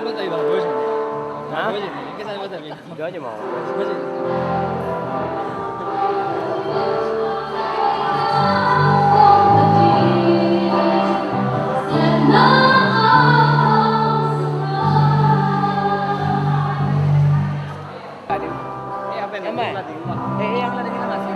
생겼다 이거 보여주네. Hả? 보여주네. 이렇게 생겼다 이거. Gớ cho màu. 보여주네. Em ơi. Ê, ăn lên đi nó là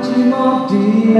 chỉ một đi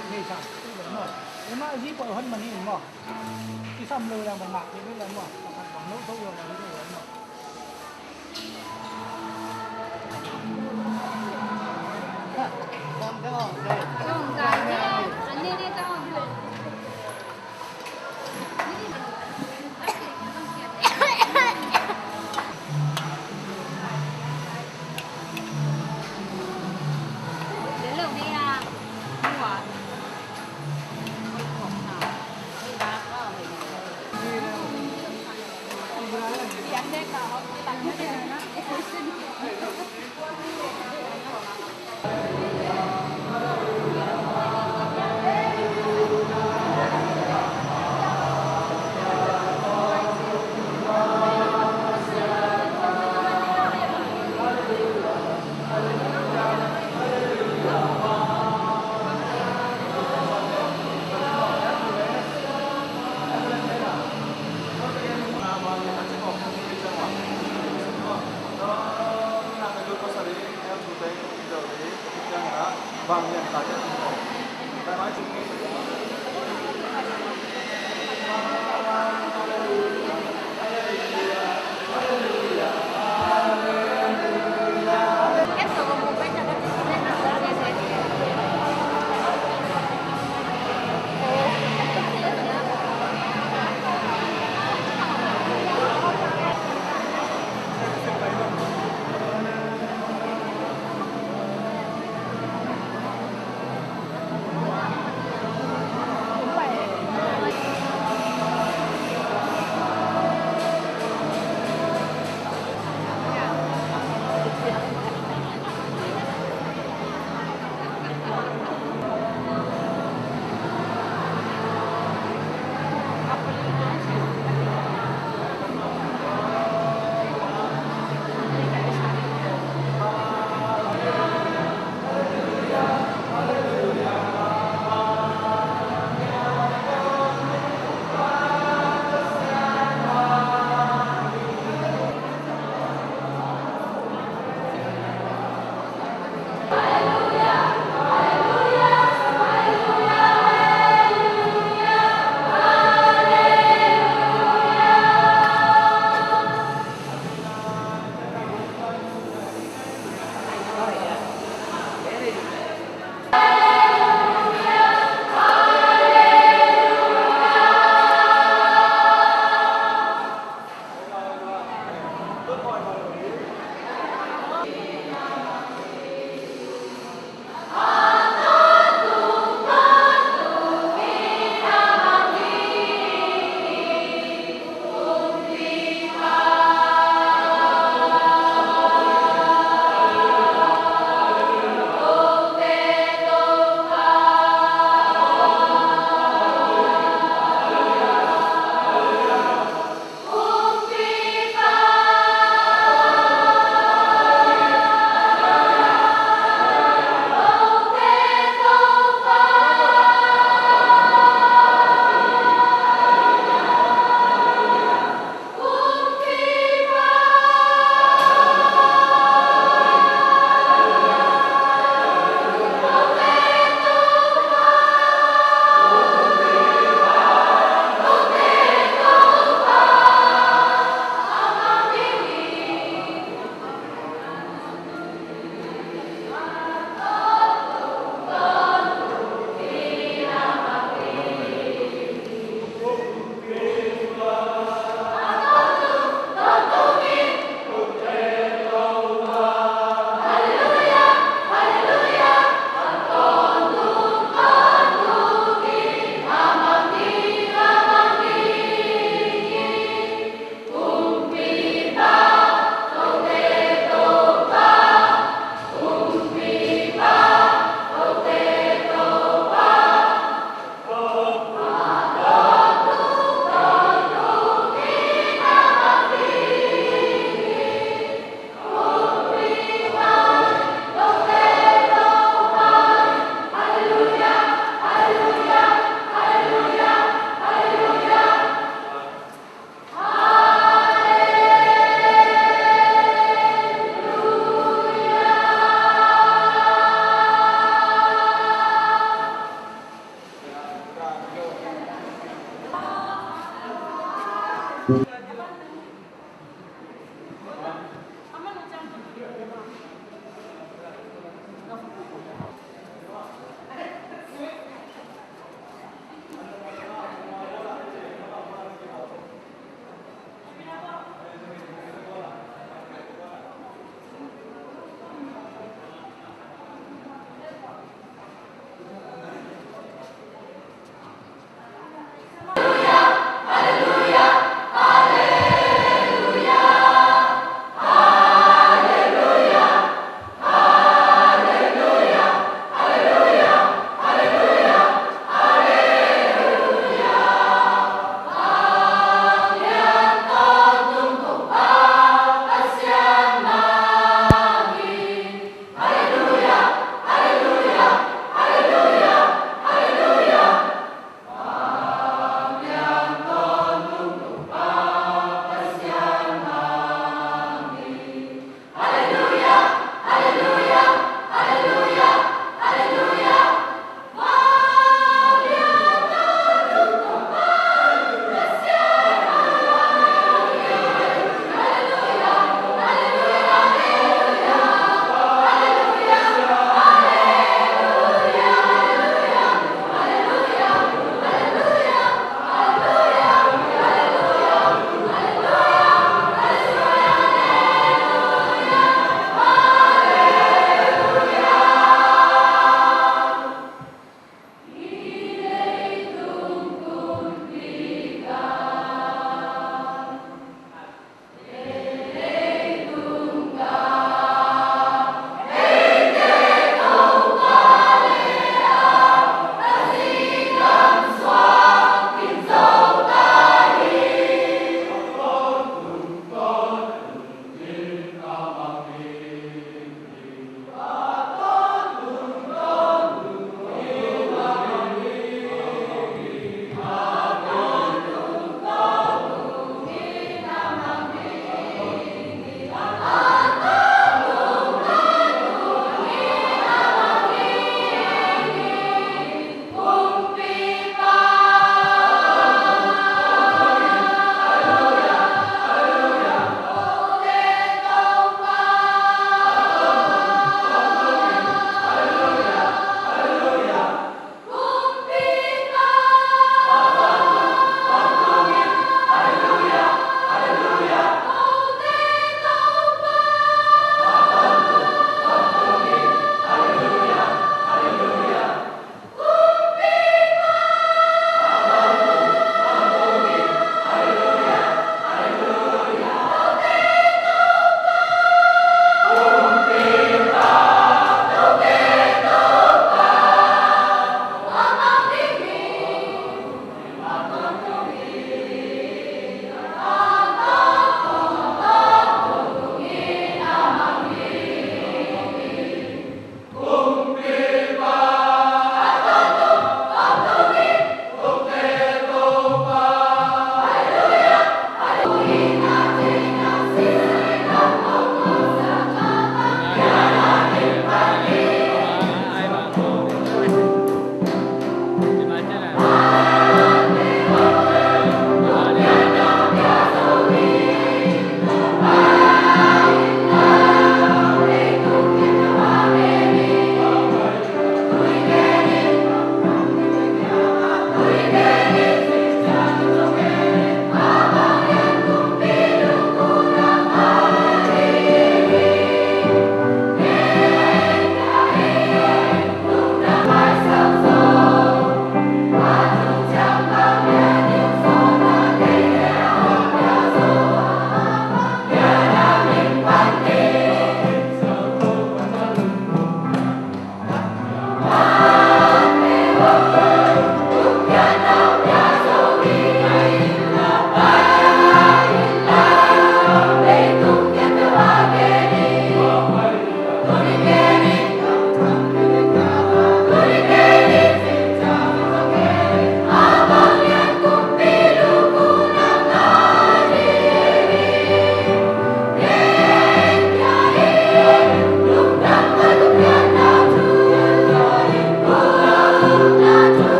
cái nghề sản tự lớn rồi nếu mà gì bởi hơn mà đi đúng không cái xăm lừa là bằng bạc thì biết là đúng không bằng lỗ thôi rồi là cái lớn rồi con cái hòm đây 좀 나중에 안내해 좀. Đến lượt đi à? Mua à? Dán đây cả họ tặng cái này nó. Vâng, nhận cả chất chính phủ. Đã nói chung Em tưởng là một bên là các chị lên là ra đây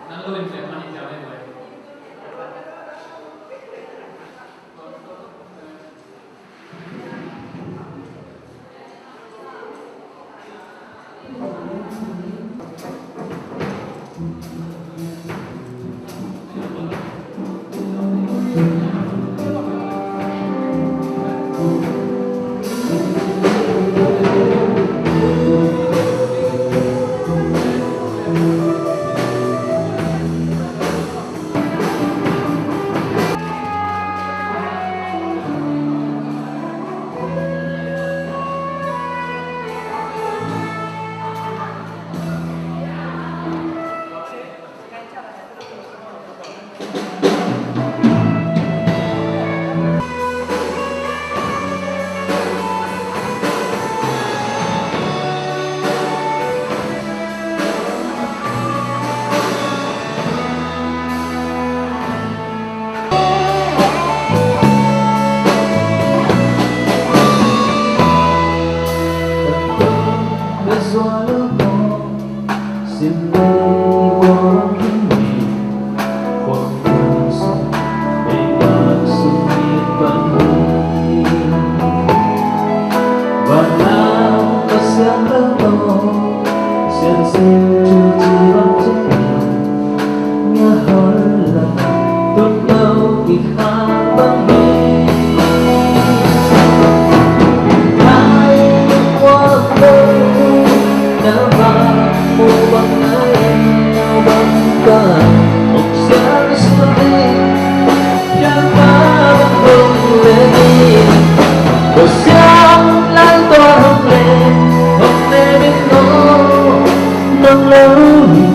나도 이제 많이 잡는 거예요. Rồi sáng lan tỏa hồng lệ bên nó nâng lớn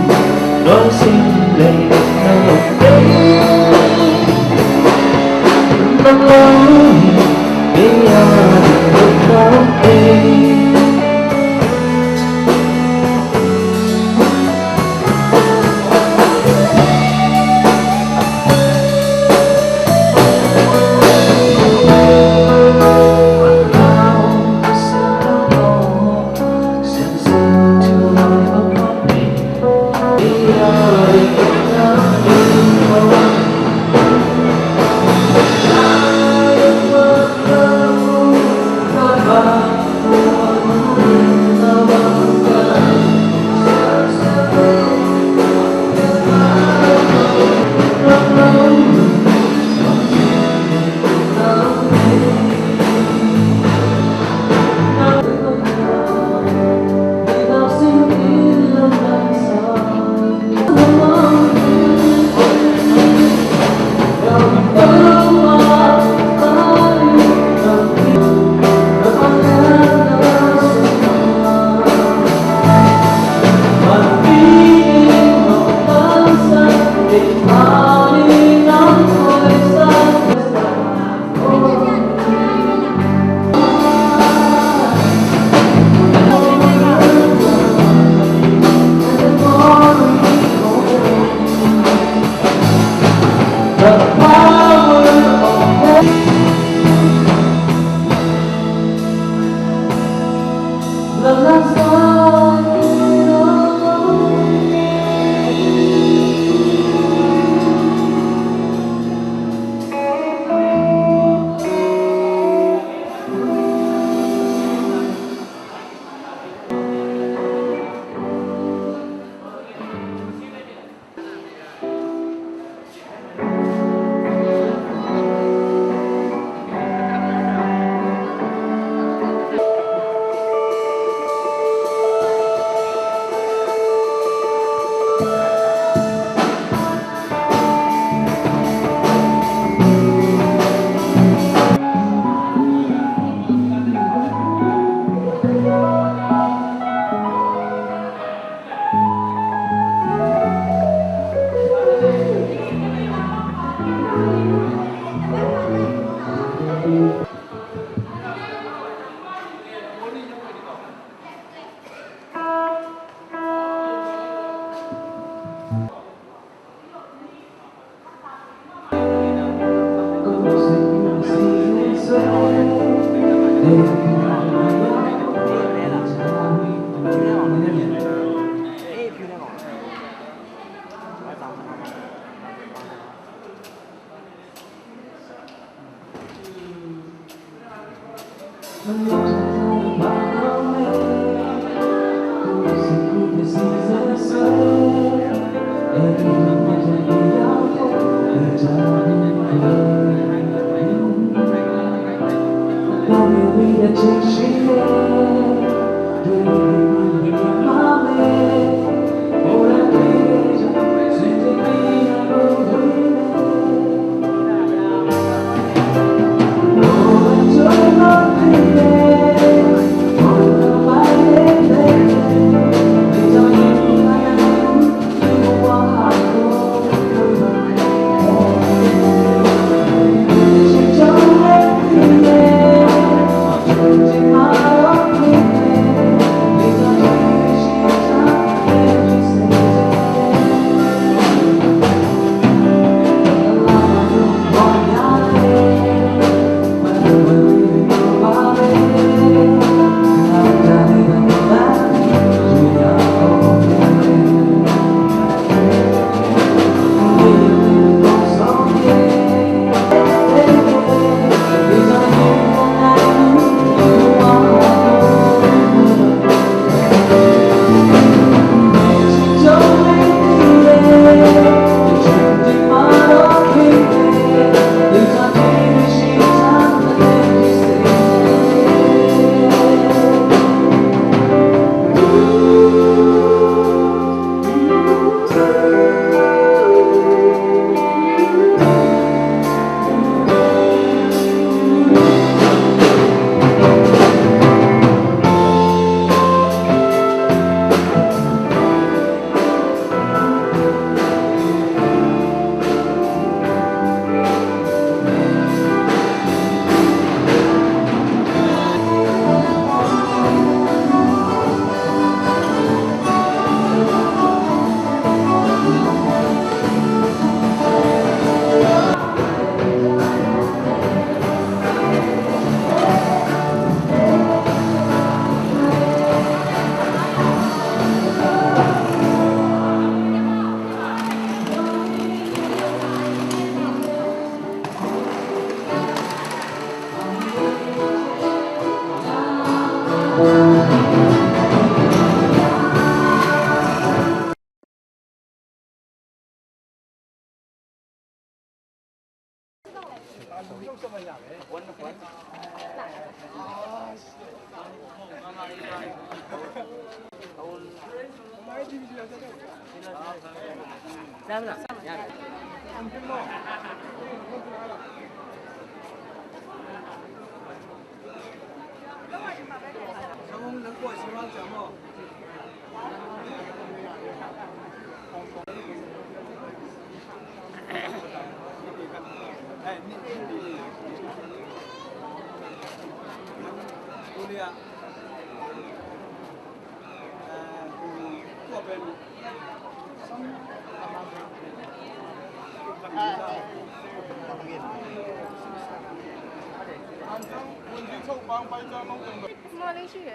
摸进去，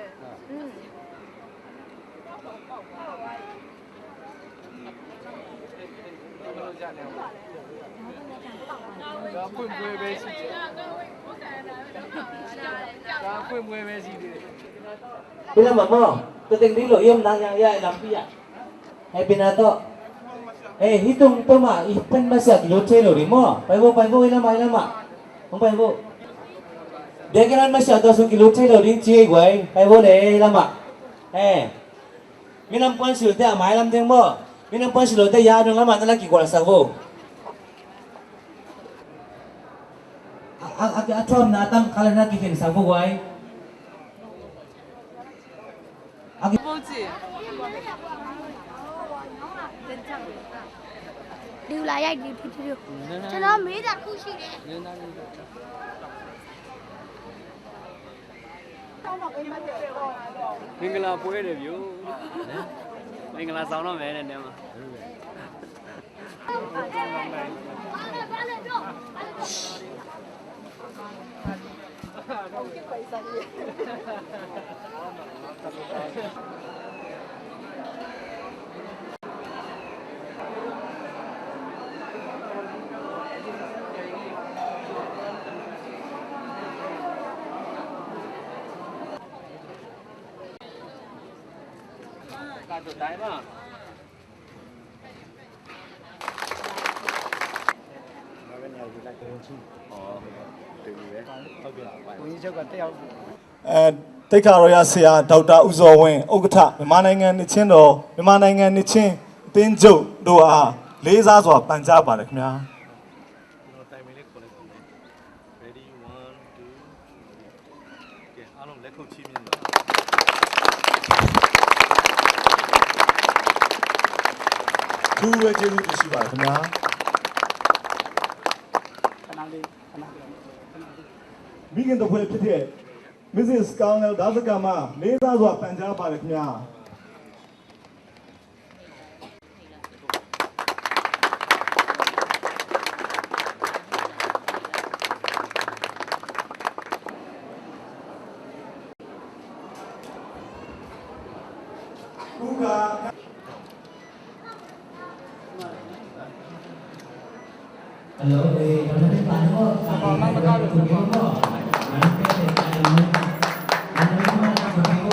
嗯。会不会被洗？会不会被洗的？Bila mama, keting lo yum nang yang ya lampi ya. Pinato. Hitung to ma, ipan masya kilotre lo rimo. Paibo ilama. Không paibo. Dia kira masya to su kilotre lo ring chi guai. Paibo le ilama. Minam pon sul te amai lam teng mo. Minam pon sul te ya dong lama nala ki kwa sa bo. Atrom na tam kala na kikin sa bo guai. လူလာရိုက်ဒီဖြစ်ဖြစ်ကျွန်တော်မေးတာခုရှိတယ်မင်္ဂလာပွဲတယ်ဗျို့မင်္ဂလာဆောင်တော့မယ်တဲ့တဲမှာจุดได้ป่ะ တိတ်ခါရောရဆရာဒေါက်တာဦးစောဝင်းဥက္ကဋ္ဌမြန်မာနိုင်ငံနှစ်ချင်းတော်မြန်မာနိုင်ငံနှစ်ချင်းအသင်းချုပ်တို့အားလေးစားစွာပန်ကြားပါတယ်ခင်ဗျာ တိုင်မင်းလေးခေါ်လိုက်ပါမယ် ready 1 2 ကဲအားလုံးလက်ခုပ်ချီးမြှင့်ပါသူပဲကျေးဇူးတင်ရှိပါတယ်ခင်ဗျာ ခဏလေးခဏလေး မိခင်တော်ဖွဲ့ဖြစ်တဲ့ Mrs. Colonel ဒါစကမလေးစားစွာပန်ကြားပါတယ်ခင်ဗျာခုက Hello, kalau ni panau, kalau nak berkata tu apa? Nanti kita ini, nanti mana berkata?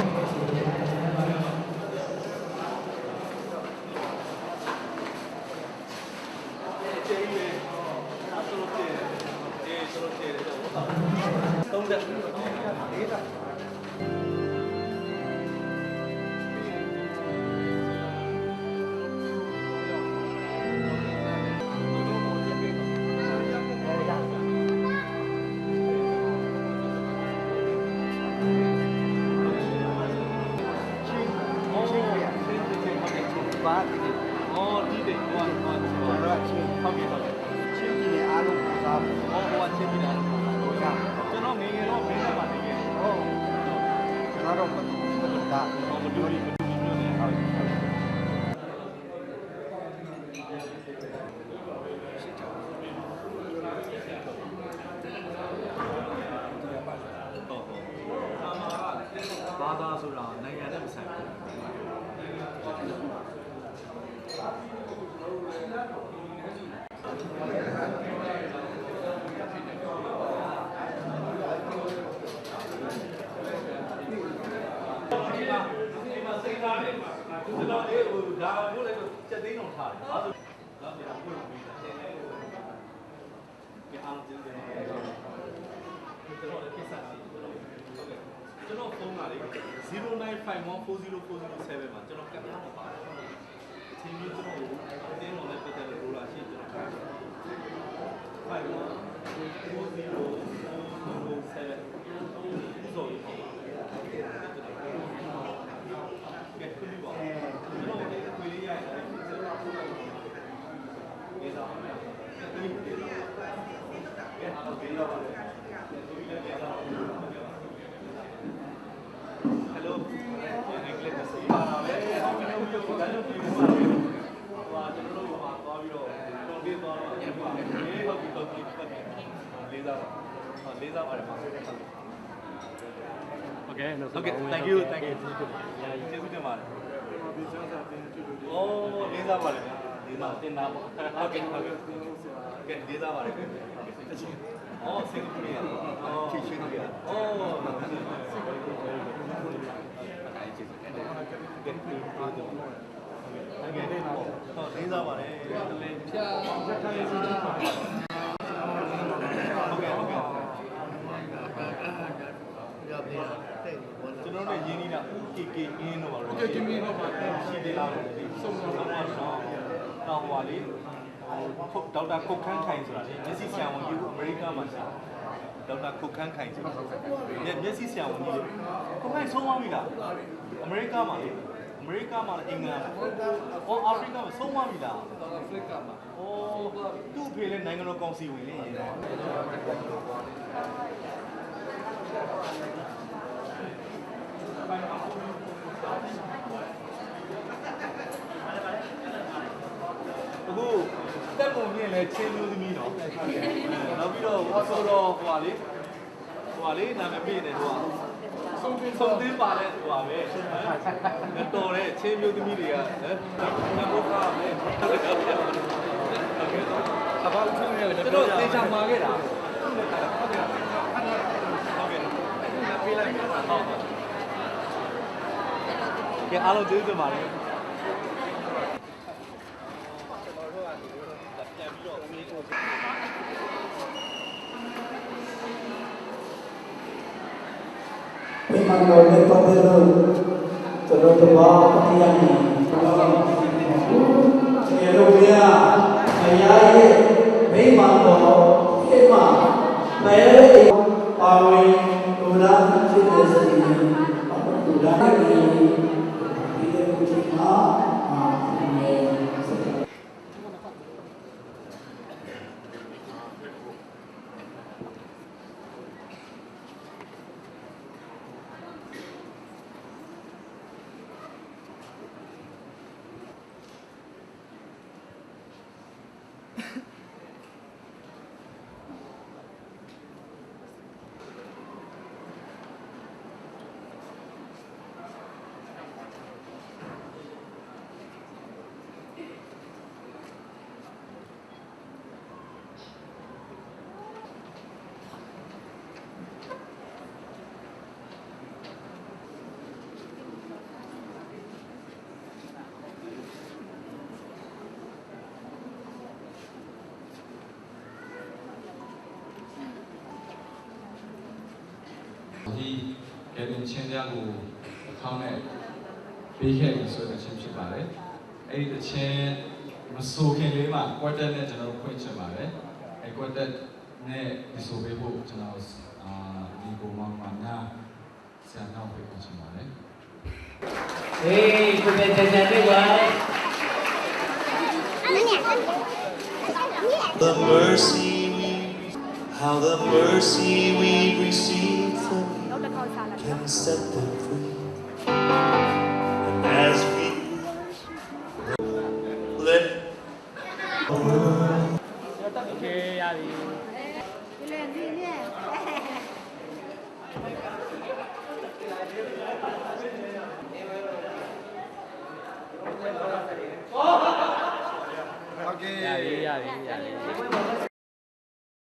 Okay, thank you. ကျေးဇူးတင်ပါတယ်။အော်လေးစားပါတယ်။လေးစားတင်တာပေါ့။ဟုတ်ကဲ့ဟုတ်ကဲ့။ကဲလေးစားပါတယ်။အော်စိတ်ကူးနေရ။အော်ချစ်ချင်းနေရ။အော်ကျေးဇူးတင်ပါတယ်။ကဲလေးစားပါတယ်။ဟုတ်လေးစားပါတယ်။ဖြာကျွန်တော်တို့ရင်းနှီးတာ KK အင်းတော့ပါတော့ KK အင်းတော့ပါရှိသေးလားဆုံးဆုံးတော့တော့ဟွာလေဒေါက်တာခုတ်ခန်းခိုင်ဆိုတာလေမျက်စိဆရာဝန်ကြီးအမေရိကမှာရှိဒေါက်တာခုတ်ခန်းခိုင်ဆိုတာမျက်စိဆရာဝန်ကြီးခုတ်ခိုင်ဆုံးသွားပြီလားအမေရိကမှာလေအမေရိကမှာအင်္ဂလန်အော်အာဖရိကမှာဆုံးသွားပြီလားအာဖရိကမှာအော်သူ့အဖေလည်းနိုင်ငံတော်ကောင်စီဝင်လေအခုတက်ပုံမြင့်လဲချင်းလူသမီးနော်နောက်ပြီးတော့ဆိုတော့ဟိုပါလေနာမည်ပြည့်တယ်သူကဆုံးသေးပါတဲ့သူပါပဲတော်တဲ့ချင်းမျိုးသမီးတွေကနဘုခါပဲအဘောက်ချင်းတွေကျွန်တော်သေချာမှာခဲ့တာဟုတ်ကဲ့ပေးလိုက်ပါဟုတ်ကဲအားလုံးကျေးဇူးတင်ပါတယ် မိမတော်နဲ့ပတ်သက်လို့ကျွန်တော်တို့ဘာတရားနေကျေလို့ရအရာရဲ့မိမတော်ဟိမမဲပါဝင်ဒုလာဖြစ်တဲ့စီဒုလာနဲ့ဒီလိုချိမှာမဲ ဒီကဲတင်ချင်းများကိုအထောင်းနဲ့ပေးခဲ့ပြီးဆိုတဲ့ချင်းဖြစ်ပါတယ်။အဲ့ဒီတချင်းမဆိုခင်လေးမှာ quartet နဲ့ကျွန်တော်ဖွင့်ချင်ပါတယ်။အဲ့ quartet နဲ့ဒီဆိုပေးဖို့ကျွန်တော်ဒီကိုမှညာဆန်တော့ပေးချင်ပါတယ်။ Hey, kita jangan buat. The mercy how the mercy we receive from you can set them free. And as we let Okay.